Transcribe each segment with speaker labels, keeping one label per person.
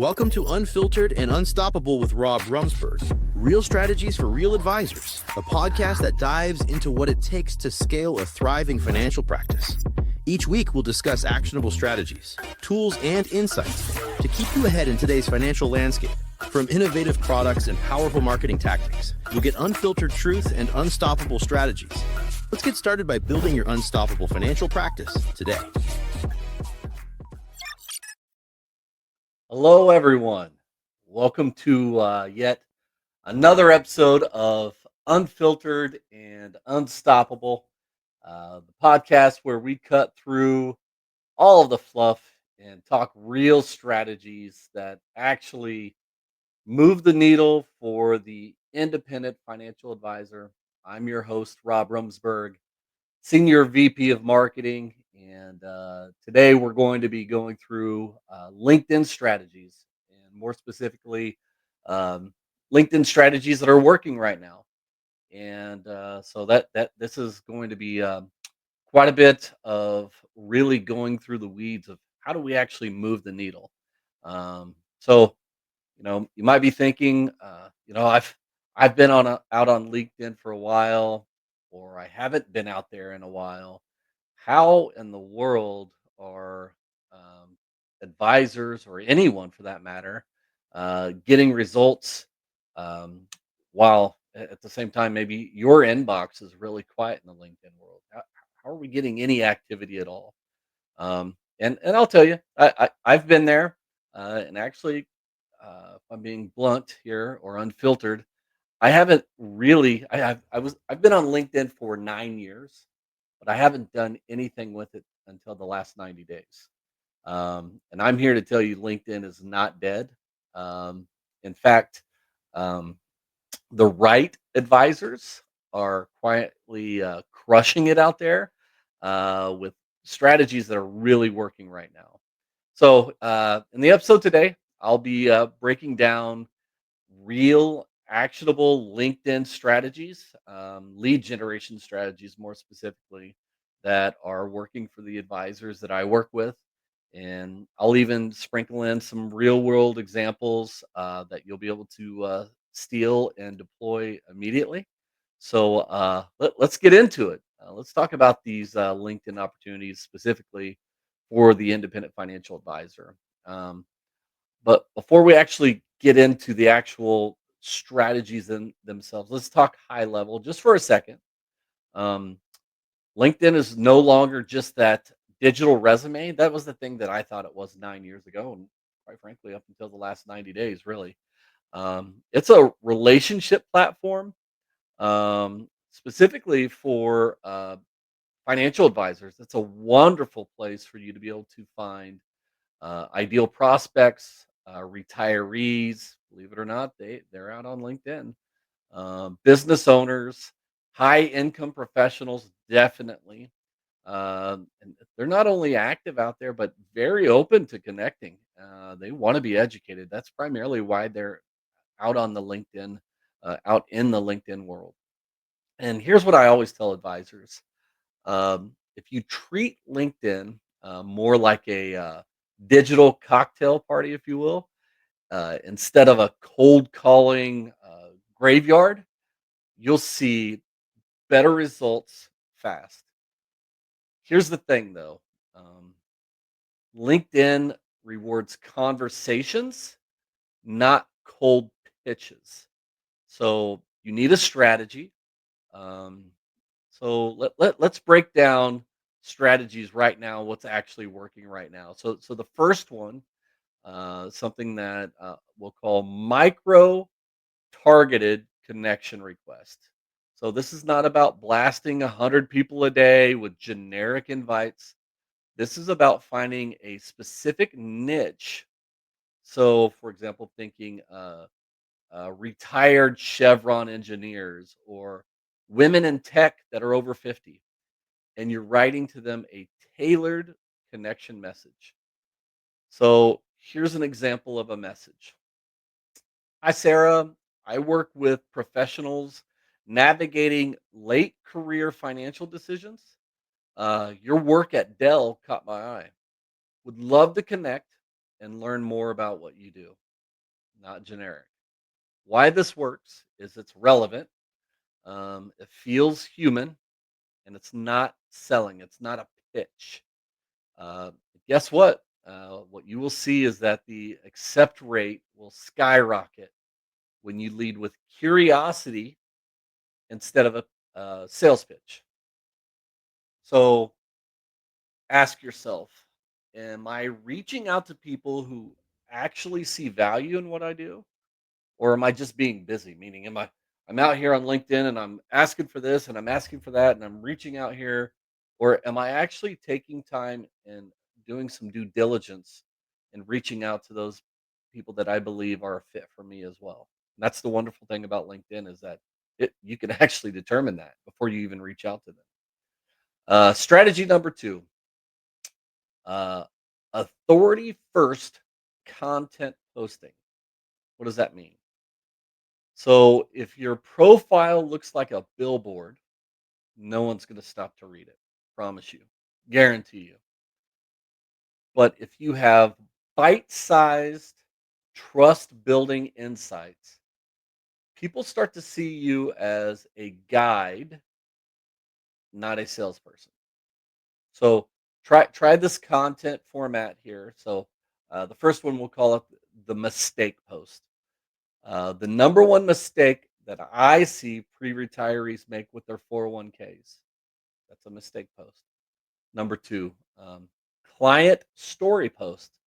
Speaker 1: Welcome to Unfiltered and Unstoppable with Rob Rumsberg. Real strategies for real advisors, a podcast that dives into what it takes to scale a thriving financial practice. Each week, we'll discuss actionable strategies, tools, and insights to keep you ahead in today's financial landscape. From innovative products and powerful marketing tactics, you'll get unfiltered truth and unstoppable strategies. Let's get started by building your unstoppable financial practice today.
Speaker 2: Hello, everyone. Welcome to yet another episode of Unfiltered and Unstoppable, the podcast where we cut through all of the fluff and talk real strategies that actually move the needle for the independent financial advisor. I'm your host, Rob Rumsberg, Senior VP of Marketing. And today we're going to be going through LinkedIn strategies, and more specifically, um, LinkedIn strategies that are working right now. And so that this is going to be quite a bit of really going through the weeds of how do we actually move the needle. So you might be thinking, I've been out on LinkedIn for a while, or I haven't been out there in a while. How in the world are advisors or anyone for that matter getting results um, while at the same time maybe your inbox is really quiet in the LinkedIn world? How are we getting any activity at all? And I'll tell you, I've been there, and actually, if I'm being blunt here or unfiltered, I haven't really. I've been on LinkedIn for 9 years, but I haven't done anything with it until the last 90 days. And I'm here to tell you, LinkedIn is not dead. In fact, um, the right advisors are quietly crushing it out there with strategies that are really working right now. So, in the episode today, I'll be breaking down real actionable LinkedIn strategies, lead generation strategies more specifically, that are working for the advisors that I work with. And I'll even sprinkle in some real world examples that you'll be able to steal and deploy immediately. So let's get into it. Let's talk about these LinkedIn opportunities specifically for the independent financial advisor. Um, but before we actually get into the actual strategies in themselves, let's talk high level just for a second. Um, LinkedIn is no longer just that digital resume. That was the thing that I thought it was 9 years ago, and quite frankly, up until the last 90 days, really. It's a relationship platform, specifically for financial advisors. It's a wonderful place for you to be able to find ideal prospects, retirees. Believe it or not, they're out on LinkedIn. Business owners, high income professionals, definitely. And they're not only active out there, but very open to connecting. They want to be educated. That's primarily why they're out on the LinkedIn, out in the LinkedIn world. And here's what I always tell advisors: if you treat LinkedIn more like a digital cocktail party, if you will, instead of a cold calling graveyard, you'll see better results fast. Here's the thing, though: um, LinkedIn rewards conversations, not cold pitches. So you need a strategy. Um, so let's break down strategies right now. What's actually working right now? So the first one, something that we'll call micro targeted connection request. So this is not about blasting 100 people a day with generic invites. This is about finding a specific niche. So, for example, thinking retired Chevron engineers or women in tech that are over 50, and you're writing to them a tailored connection message. So, here's an example of a message. Hi, Sarah. I work with professionals navigating late career financial decisions. Your work at Dell caught my eye. Would love to connect. and learn more about what you do, not generic. Why this works is it's relevant, it feels human, and it's not selling. It's not a pitch. Uh, Guess what? What you will see is that the accept rate will skyrocket when you lead with curiosity instead of a sales pitch. So ask yourself, am I reaching out to people who actually see value in what I do? Or am I just being busy? Meaning, I'm out here on LinkedIn and I'm asking for this and I'm asking for that and I'm reaching out here, or am I actually taking time and doing some due diligence and reaching out to those people that I believe are a fit for me as well? And that's the wonderful thing about LinkedIn is that you can actually determine that before you even reach out to them. Strategy number two, uh, authority first content posting. What does that mean? So if your profile looks like a billboard, no one's going to stop to read it. Promise you. Guarantee you. But if you have bite-sized trust building insights, people start to see you as a guide, not a salesperson. So try this content format here. So the first one we'll call it the mistake post. The number one mistake that I see pre-retirees make with their 401ks. That's a mistake post. Number two, client story post.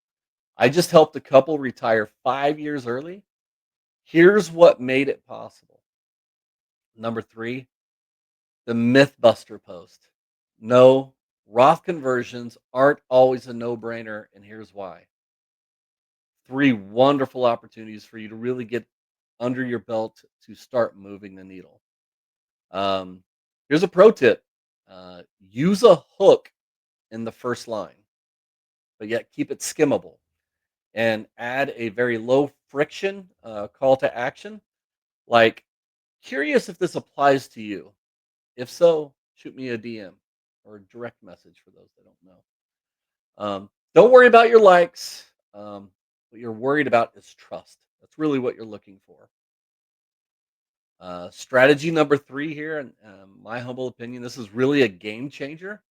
Speaker 2: I just helped a couple retire 5 years early. Here's what made it possible. Number three, the Mythbuster post. No, Roth conversions aren't always a no brainer, and here's why. Three wonderful opportunities for you to really get under your belt to start moving the needle. Um, Here's a pro tip, use a hook in the first line, but yet keep it skimmable and add a very low friction call to action. Like, curious if this applies to you. If so, shoot me a DM or a direct message for those that don't know. Don't worry about your likes. What you're worried about is trust. That's really what you're looking for. Strategy number three here, in my humble opinion, this is really a game changer.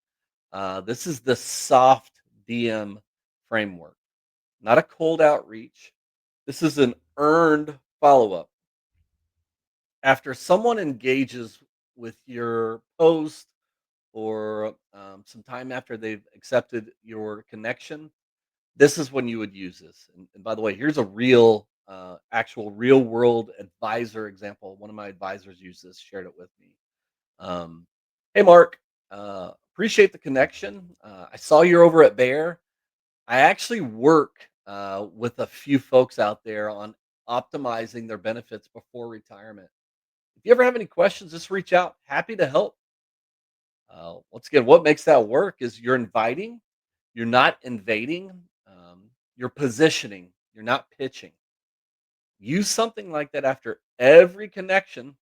Speaker 2: This is the soft DM framework, not a cold outreach. This is an earned follow up. After someone engages with your post or some time after they've accepted your connection, this is when you would use this. And by the way, here's a real, actual real world advisor example. One of my advisors used this, shared it with me. Um, hey, Mark, appreciate the connection. I saw you're over at Bear. I actually work with a few folks out there on optimizing their benefits before retirement. If you ever have any questions, just reach out. Happy to help. Once again, what makes that work is you're inviting, you're not invading, you're positioning, you're not pitching. Use something like that after every connection,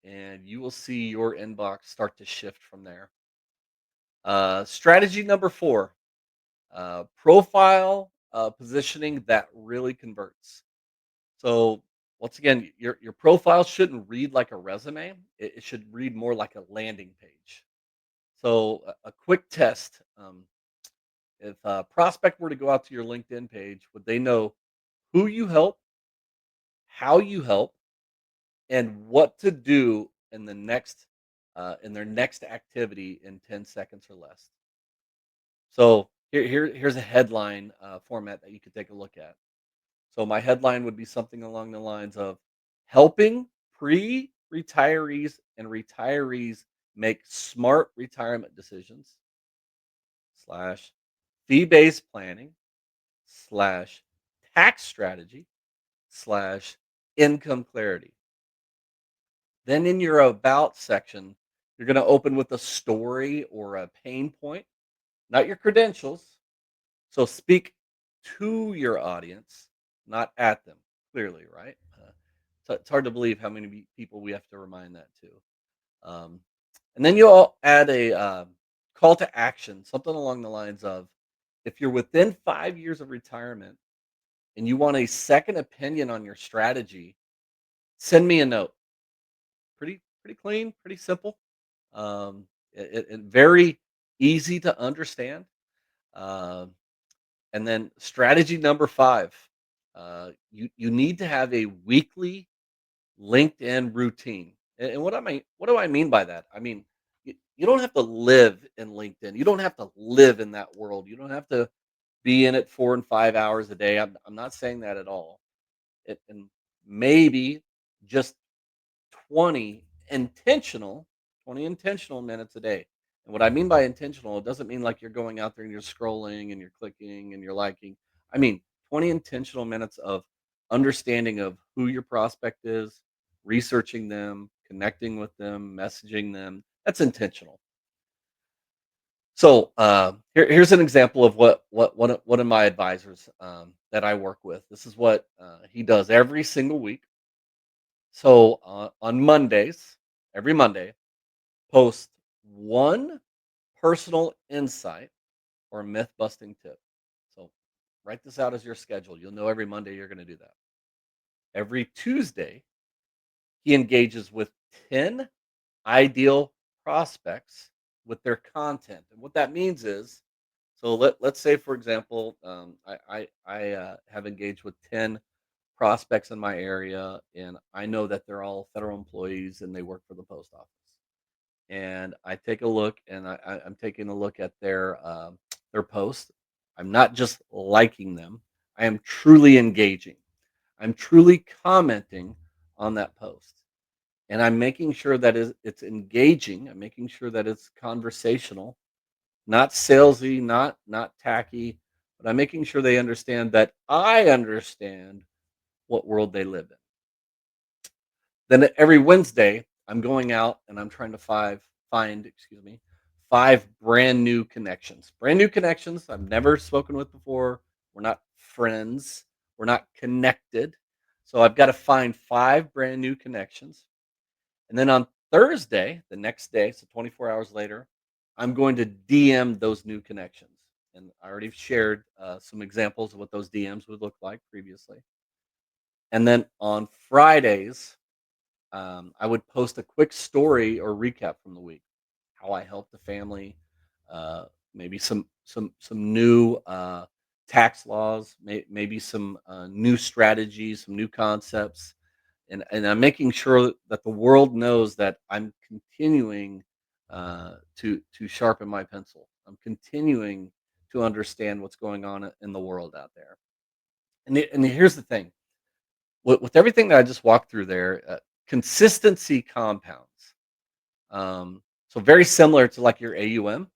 Speaker 2: and you will see your inbox start to shift from there. Strategy number four, profile positioning that really converts. So once again, your profile shouldn't read like a resume. It should read more like a landing page. So a quick test: if a prospect were to go out to your LinkedIn page, would they know who you help, how you help, and what to do in the next in their next activity in 10 seconds or less? So here's a headline format that you could take a look at. So my headline would be something along the lines of helping pre-retirees and retirees make smart retirement decisions slash fee-based planning slash tax strategy slash income clarity. Then in your about section, you're going to open with a story or a pain point, not your credentials. So speak to your audience, not at them, clearly, right? So it's hard to believe how many people we have to remind that to. Um, and then you'll add a call to action, something along the lines of If you're within 5 years of retirement and you want a second opinion on your strategy, send me a note. Pretty clean, pretty simple, it very easy to understand. Um, and then strategy number 5, you need to have a weekly LinkedIn routine. And what do I mean by that? I mean, you don't have to live in LinkedIn. You don't have to live in that world. You don't have to be in it 4 and 5 hours a day. I'm not saying that at all. And maybe just 20 intentional 20 intentional minutes a day. And what I mean by intentional, it doesn't mean like you're going out there and you're scrolling and you're clicking and you're liking. I mean 20 intentional minutes of understanding of who your prospect is, researching them, connecting with them, messaging them. That's intentional. So here's an example of what one of my advisors that I work with. This is what he does every single week. So on Mondays, every Monday, post one personal insight or myth busting tip. So write this out as your schedule. You'll know every Monday you're going to do that. Every Tuesday, he engages with 10 ideal prospects with their content. And what that means is, so let's say, for example, I have engaged with 10 prospects in my area, and I know that they're all federal employees and they work for the post office. And I take a look, and I'm taking a look at their post. I'm not just liking them. I am truly engaging. I'm truly commenting on that post, and I'm making sure that it's engaging. I'm making sure that it's conversational, not salesy, not tacky, but I'm making sure they understand that I understand what world they live in. Then every Wednesday, I'm going out and I'm trying to find, excuse me, 5 brand new connections. Brand new connections I've never spoken with before. We're not friends. We're not connected. So I've got to find 5 brand new connections. And then on Thursday, the next day, so 24 hours later, I'm going to DM those new connections. And I already shared some examples of what those DMs would look like previously. And then on Fridays, I would post a quick story or recap from the week, how I helped the family, uh, maybe some new tax laws, maybe some new strategies, some new concepts, and I'm making sure that the world knows that I'm continuing to sharpen my pencil. I'm continuing to understand what's going on in the world out there. And here's the thing: with everything that I just walked through there, consistency compounds. So very similar to like your AUM,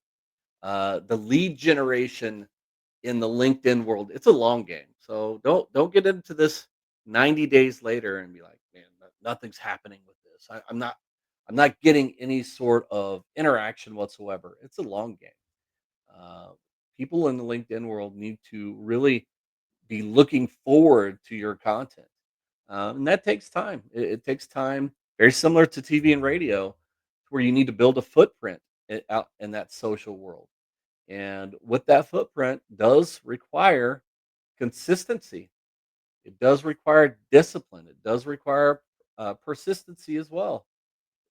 Speaker 2: the lead generation in the LinkedIn world, it's a long game. So don't get into this 90 days later and be like, man, nothing's happening with this. I'm not getting any sort of interaction whatsoever. It's a long game. Uh, People in the LinkedIn world need to really be looking forward to your content. And that takes time. It takes time, very similar to TV and radio, where you need to build a footprint out in that social world. And with that footprint does require consistency. It does require discipline. It does require persistency as well.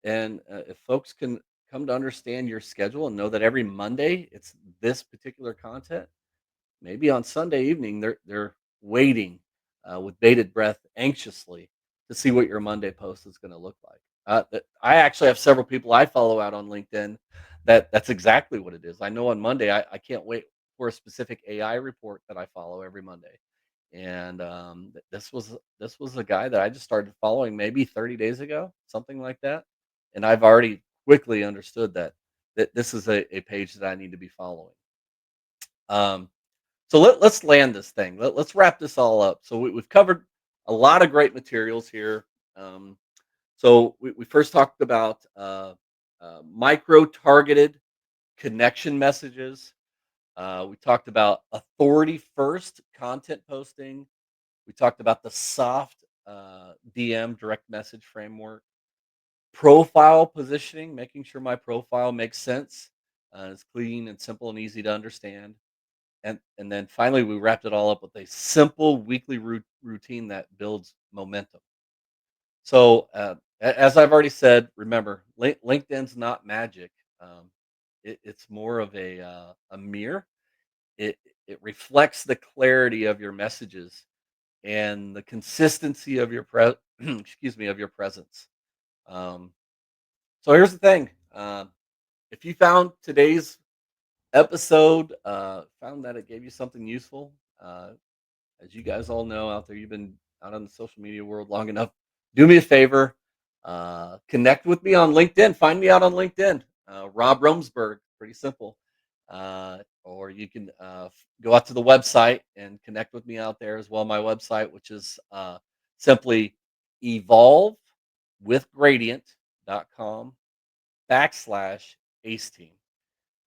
Speaker 2: And if folks can come to understand your schedule and know that every Monday it's this particular content, maybe on Sunday evening, they're waiting with bated breath, anxiously to see what your Monday post is going to look like. I actually have several people I follow out on LinkedIn that's exactly what it is. I know on Monday I can't wait for a specific AI report that I follow every Monday, and this was a guy that I just started following maybe 30 days ago, something like that, and I've already quickly understood that this is a page that I need to be following. Um, so let's land this thing. Let's wrap this all up. So we've covered a lot of great materials here. Um, so we first talked about micro targeted connection messages. We talked about authority first content posting. We talked about the soft DM direct message framework, profile positioning, making sure my profile makes sense, it's clean and simple and easy to understand, and then finally we wrapped it all up with a simple weekly routine that builds momentum. So, as I've already said, remember, LinkedIn's not magic. Um, it's more of a mirror. It it reflects the clarity of your messages and the consistency of your excuse me, of your presence. Um, so here's the thing: if you found today's episode, found that it gave you something useful, as you guys all know out there, you've been out on the social media world long enough. Do me a favor, connect with me on LinkedIn. Find me out on LinkedIn, Rob Rumsberg. Pretty simple. Or you can go out to the website and connect with me out there as well. My website, which is simply evolvewithgradient.com/ace team.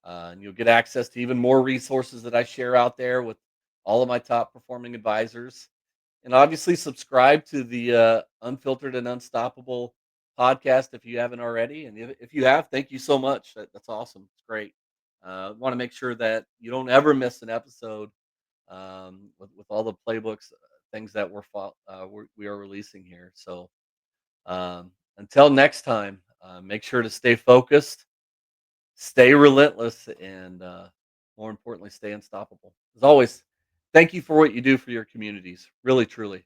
Speaker 2: And you'll get access to even more resources that I share out there with all of my top performing advisors. And obviously, subscribe to the Unfiltered and Unstoppable podcast if you haven't already. And if you have, thank you so much. That's awesome. It's great. Want to make sure that you don't ever miss an episode with all the playbooks, things that we are releasing here. So until next time, make sure to stay focused, stay relentless, and more importantly, stay unstoppable. As always, thank you for what you do for your communities. Really, truly.